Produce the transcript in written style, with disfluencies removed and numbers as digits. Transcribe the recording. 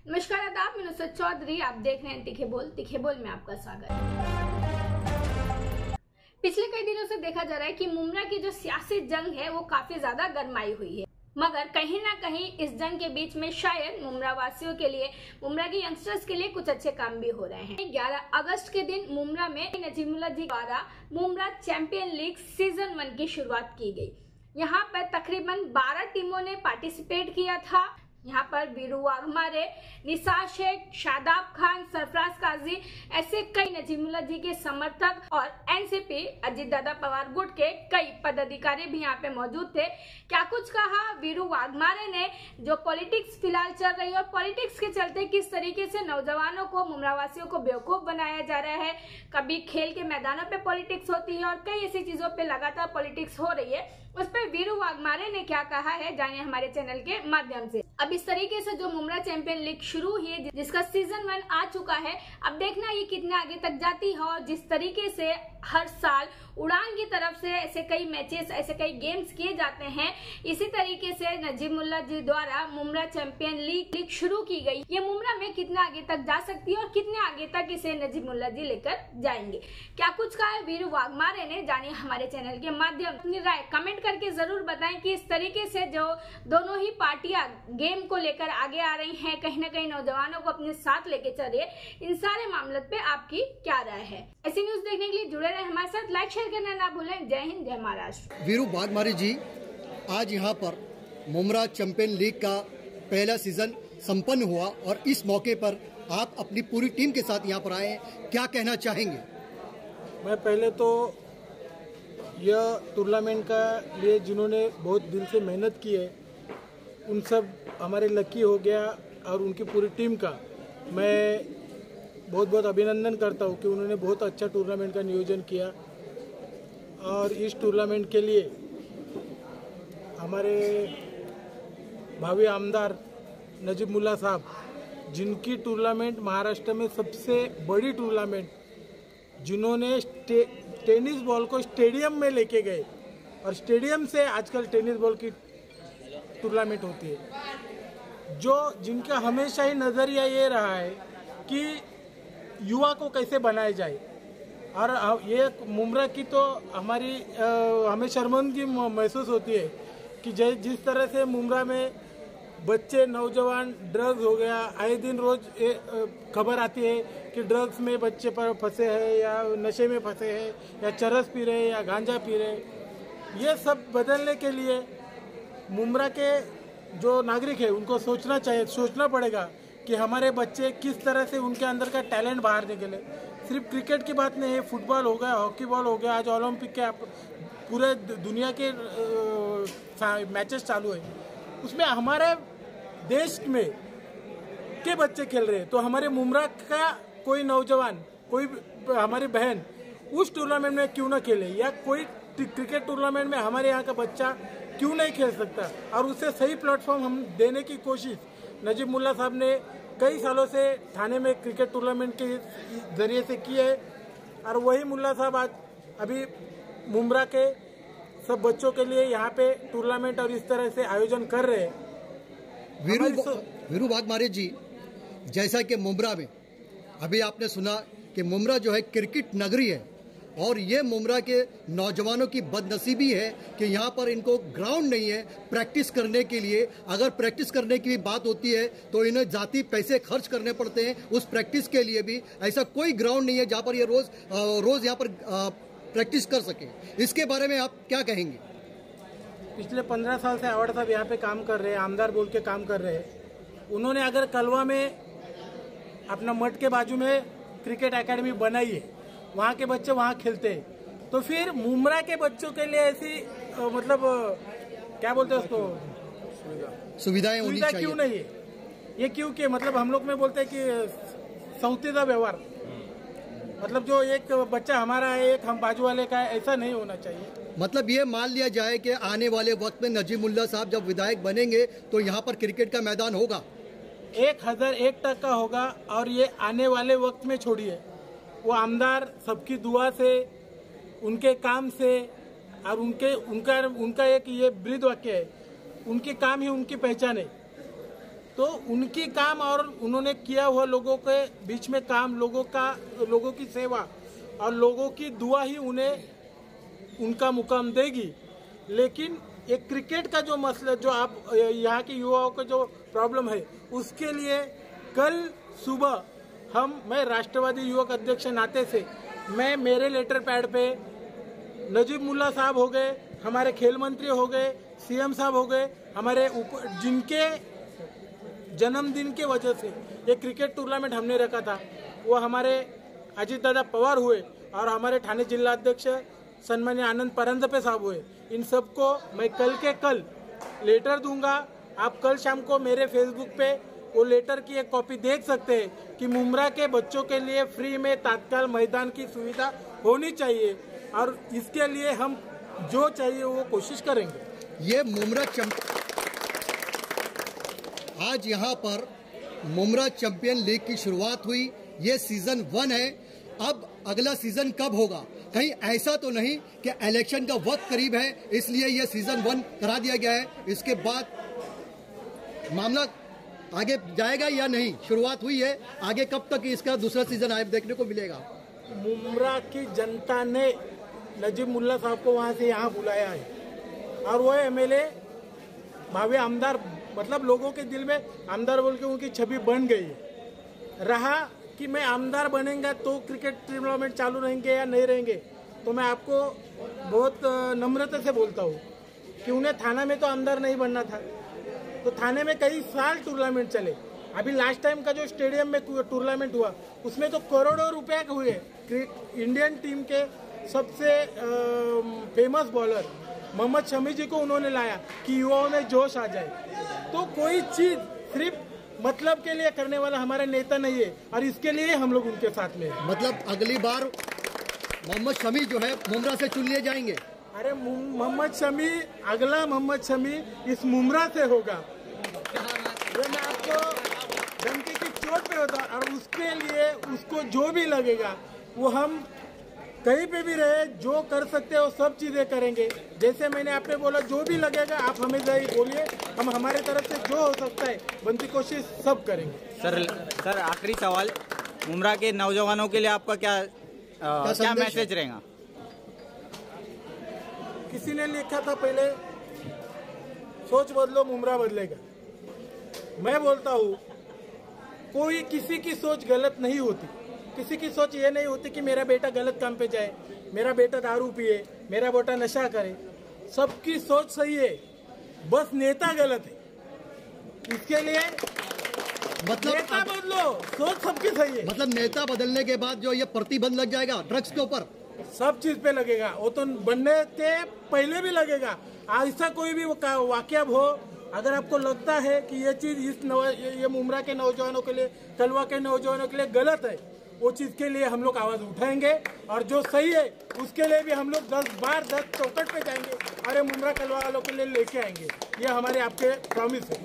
नमस्कार आदाब, मैं नुसरत चौधरी। आप देख रहे हैं तीखे बोल में आपका स्वागत है। पिछले कई दिनों से देखा जा रहा है कि मुमरा की जो सियासी जंग है वो काफी ज्यादा गरमाई हुई है, मगर कहीं ना कहीं इस जंग के बीच में शायद मुमरा वासियों के लिए, मुमरा के यंगस्टर्स के लिए कुछ अच्छे काम भी हो रहे हैं। 11 अगस्त के दिन मुमरा में नजीमुल्लाह जी द्वारा मुमरा चैंपियन लीग सीजन 1 की शुरुआत की गई। यहाँ पर तकरीबन 12 टीमों ने पार्टिसिपेट किया था। यहाँ पर वीरू वाघमारे, निसार शेख, शादाब खान, सरफराज काजी ऐसे कई नजीमुल्लाह जी के समर्थक और एनसीपी अजीत दादा पवार गुट के कई पदाधिकारी भी यहाँ पे मौजूद थे। क्या कुछ कहा वीरू वाघमारे ने, जो पॉलिटिक्स फिलहाल चल रही है और पॉलिटिक्स के चलते किस तरीके से नौजवानों को, मुमरावासियों को बेवकूफ बनाया जा रहा है। कभी खेल के मैदानों पे पॉलिटिक्स होती है और कई ऐसी चीजों पे लगातार पॉलिटिक्स हो रही है। उस पर वीरू वाघमारे ने क्या कहा है, जानिए हमारे चैनल के माध्यम से। अब इस तरीके से जो मुमरा चैंपियन लीग शुरू हुई है, जिसका सीजन 1 आ चुका है, अब देखना ये कितने आगे तक जाती है। और जिस तरीके से हर साल उड़ान की तरफ से ऐसे कई मैचेस, ऐसे कई गेम्स किए जाते हैं, इसी तरीके से नजीमुल्लाह जी द्वारा मुमरा चैंपियन लीग शुरू की गई। ये मुमरा में कितने आगे तक जा सकती है और कितने आगे तक इसे नजीमुल्लाह जी लेकर जाएंगे। क्या कुछ कहा है वीरू वाघमारे ने, जानिए हमारे चैनल के माध्यम। अपनी राय कमेंट करके जरूर बताएं कि इस तरीके से जो दोनों ही पार्टियां गेम को लेकर आगे आ रही हैं, कहीं ना कहीं नौजवानों को अपने साथ लेके चल रही है, इन सारे मामलों पे आपकी क्या राय है। ऐसी न्यूज देखने के लिए जुड़े रहे हमारे साथ, लाइक शेयर करना ना भूलें। जय हिंद, जय महाराष्ट्र। वीरू वाघमारे जी, आज यहाँ पर मुमरा चैंपियन लीग का पहला सीजन संपन्न हुआ और इस मौके पर आप अपनी पूरी टीम के साथ यहाँ पर आए हैं, क्या कहना चाहेंगे? मैं पहले तो यह टूर्नामेंट का लिए जिन्होंने बहुत दिल से मेहनत की है, उन सब हमारे लकी हो गया और उनकी पूरी टीम का मैं बहुत बहुत अभिनंदन करता हूँ कि उन्होंने बहुत अच्छा टूर्नामेंट का नियोजन किया। और इस टूर्नामेंट के लिए हमारे भावी आमदार नजीमुल्लाह साहब, जिनकी टूर्नामेंट महाराष्ट्र में सबसे बड़ी टूर्नामेंट, जिन्होंने टेनिस बॉल को स्टेडियम में लेके गए और स्टेडियम से आजकल टेनिस बॉल की टूर्नामेंट होती है, जिनका हमेशा ही नज़रिया ये रहा है कि युवा को कैसे बनाया जाए। और ये मुमरा की तो हमारी हमें शर्मिंदगी महसूस होती है कि जिस तरह से मुमरा में बच्चे, नौजवान ड्रग्स हो गया, आए दिन रोज खबर आती है कि ड्रग्स में बच्चे पर फंसे हैं या नशे में फंसे हैं या चरस पी रहे या गांजा पी रहे। ये सब बदलने के लिए मुमरा के जो नागरिक है उनको सोचना पड़ेगा कि हमारे बच्चे किस तरह से उनके अंदर का टैलेंट बाहर निकले। सिर्फ क्रिकेट की बात नहीं है, फुटबॉल हो गया, हॉकी बॉल हो गया, आज ओलंपिक के पूरे दुनिया के मैचेस चालू है, उसमें हमारे देश में के बच्चे खेल रहे हैं। तो हमारे मुमरा का कोई नौजवान, कोई हमारी बहन उस टूर्नामेंट में क्यों ना खेले, या कोई क्रिकेट टूर्नामेंट में हमारे यहाँ का बच्चा क्यों नहीं खेल सकता। और उससे सही प्लेटफॉर्म हम देने की कोशिश नजीमुल्लाह साहब ने कई सालों से थाने में क्रिकेट टूर्नामेंट के जरिए से की है। और वही मुल्ला साहब आज अभी मुमरा के सब बच्चों के लिए यहाँ पे टूर्नामेंट और इस तरह से आयोजन कर रहे हैं। वीरू वाघमारे जी, जैसा कि मुमरा में अभी आपने सुना कि मुमरा जो है क्रिकेट नगरी है और ये मुमरा के नौजवानों की बदनसीबी है कि यहाँ पर इनको ग्राउंड नहीं है प्रैक्टिस करने के लिए। अगर प्रैक्टिस करने की बात होती है तो इन्हें जाती पैसे खर्च करने पड़ते हैं उस प्रैक्टिस के लिए भी। ऐसा कोई ग्राउंड नहीं है जहाँ पर ये रोज यहाँ पर प्रैक्टिस कर सके। इसके बारे में आप क्या कहेंगे? पिछले 15 साल से अवार्ड साहब यहाँ पे काम कर रहे हैं, आमदार बोल के काम कर रहे हैं। उन्होंने अगर कलवा में अपना मठ के बाजू में क्रिकेट एकेडमी बनाई है, वहाँ के बच्चे वहाँ खेलते हैं, तो फिर मुमरा के बच्चों के लिए ऐसी मतलब क्या बोलते हैं उसको, सुविधाएं क्यों नहीं है? ये क्यों कि मतलब हम लोग में बोलते हैं कि सौतेला व्यवहार, मतलब जो एक बच्चा हमारा है एक हम बाजू वाले का है, ऐसा नहीं होना चाहिए। मतलब ये मान लिया जाए कि आने वाले वक्त में नजीमुल्लाह साहब जब विधायक बनेंगे तो यहाँ पर क्रिकेट का मैदान होगा, 1001% होगा। और ये आने वाले वक्त में छोड़िए, वो आमदार सबकी दुआ से, उनके काम से और उनका एक ये ब्रीद वाक्य है, उनके काम ही उनकी पहचान है। तो उनकी काम और उन्होंने किया हुआ लोगों के बीच में काम, लोगों की सेवा और लोगों की दुआ ही उन्हें उनका मुकाम देगी। लेकिन एक क्रिकेट का जो मसला, जो आप यहाँ के युवाओं का जो प्रॉब्लम है, उसके लिए कल सुबह मैं राष्ट्रवादी युवक अध्यक्ष नाते से मैं मेरे लेटर पैड पे नजीब मुल्ला साहब हो गए, हमारे खेल मंत्री हो गए, सीएम साहब हो गए, हमारे जिनके जन्मदिन के वजह से एक क्रिकेट टूर्नामेंट हमने रखा था, वो हमारे अजीत दादा पवार हुए और हमारे ठाणे जिला अध्यक्ष सन्मान्य आनंद परंजपे साहब हुए। इन सबको मैं कल के कल लेटर दूंगा। आप कल शाम को मेरे फेसबुक पे वो लेटर की एक कॉपी देख सकते हैं कि मुमरा के बच्चों के लिए फ्री में तात्काल मैदान की सुविधा होनी चाहिए और इसके लिए हम जो चाहिए वो कोशिश करेंगे। ये मुमरा आज यहाँ पर मुमरा चैंपियन लीग की शुरुआत हुई। ये सीजन 1 है। अब अगला सीजन कब होगा? कहीं ऐसा तो नहीं कि इलेक्शन का वक्त करीब है इसलिए ये सीजन 1 करा दिया गया है, इसके बाद मामला आगे जाएगा या नहीं? शुरुआत हुई है, आगे कब तक इसका दूसरा सीजन आए देखने को मिलेगा? मुमरा की जनता ने नजीब मुल्ला साहब को वहाँ से यहाँ बुलाया है और वो एमएलए भावी आमदार, मतलब लोगों के दिल में आमदार बोल के उनकी छवि बन गई है। रहा कि मैं आमदार बनेगा तो क्रिकेट टूर्नामेंट चालू रहेंगे या नहीं रहेंगे, तो मैं आपको बहुत नम्रता से बोलता हूँ कि उन्हें थाना में तो आमदार नहीं बनना था, तो थाने में कई साल टूर्नामेंट चले। अभी लास्ट टाइम का जो स्टेडियम में टूर्नामेंट हुआ उसमें तो करोड़ों रुपए हुए। इंडियन टीम के सबसे फेमस बॉलर मोहम्मद शमी जी को उन्होंने लाया कि युवाओं में जोश आ जाए। तो कोई चीज सिर्फ मतलब के लिए करने वाला हमारा नेता नहीं है और इसके लिए हम लोग उनके साथ में हैं। मतलब अगली बार मोहम्मद शमी जो है मुमरा से चुन लिए जाएंगे? अरे मोहम्मद शमी, अगला मोहम्मद शमी इस मुमरा से होगा। ये मैं आपको धमकी की चोट पे होता और उसके लिए उसको जो भी लगेगा वो हम कहीं पे भी रहे, जो कर सकते हो सब चीजें करेंगे। जैसे मैंने आपने बोला जो भी लगेगा आप हमें बोलिए, हम हमारे तरफ से जो हो सकता है बनती कोशिश सब करेंगे। सर आखिरी सवाल, मुमरा के नौजवानों के लिए आपका क्या मैसेज रहेगा? किसी ने लिखा था पहले, सोच बदलो मुमरा बदलेगा। मैं बोलता हूँ कोई किसी की सोच गलत नहीं होती। किसी की सोच ये नहीं होती कि मेरा बेटा गलत काम पे जाए, मेरा बेटा दारू पिए, मेरा बेटा नशा करे। सबकी सोच सही है, बस नेता गलत है। इसके लिए मतलब नेता बदलो, सोच सबकी सही है। मतलब नेता बदलने के बाद जो ये प्रतिबंध लग जाएगा ड्रग्स के ऊपर, सब चीज पे लगेगा। वो तो बनने के पहले भी लगेगा। ऐसा कोई भी वाकया हो, अगर आपको लगता है कि ये चीज ये मुमरा के नौजवानों के लिए, कलवा के नौजवानों के लिए गलत है, वो चीज के लिए हम लोग आवाज उठाएंगे और जो सही है उसके लिए भी हम लोग 10 बार 10 चौकट पे जाएंगे और ये मुमरा कलवा वालों के लिए लेके आएंगे। ये हमारे आपके प्रॉमिस है।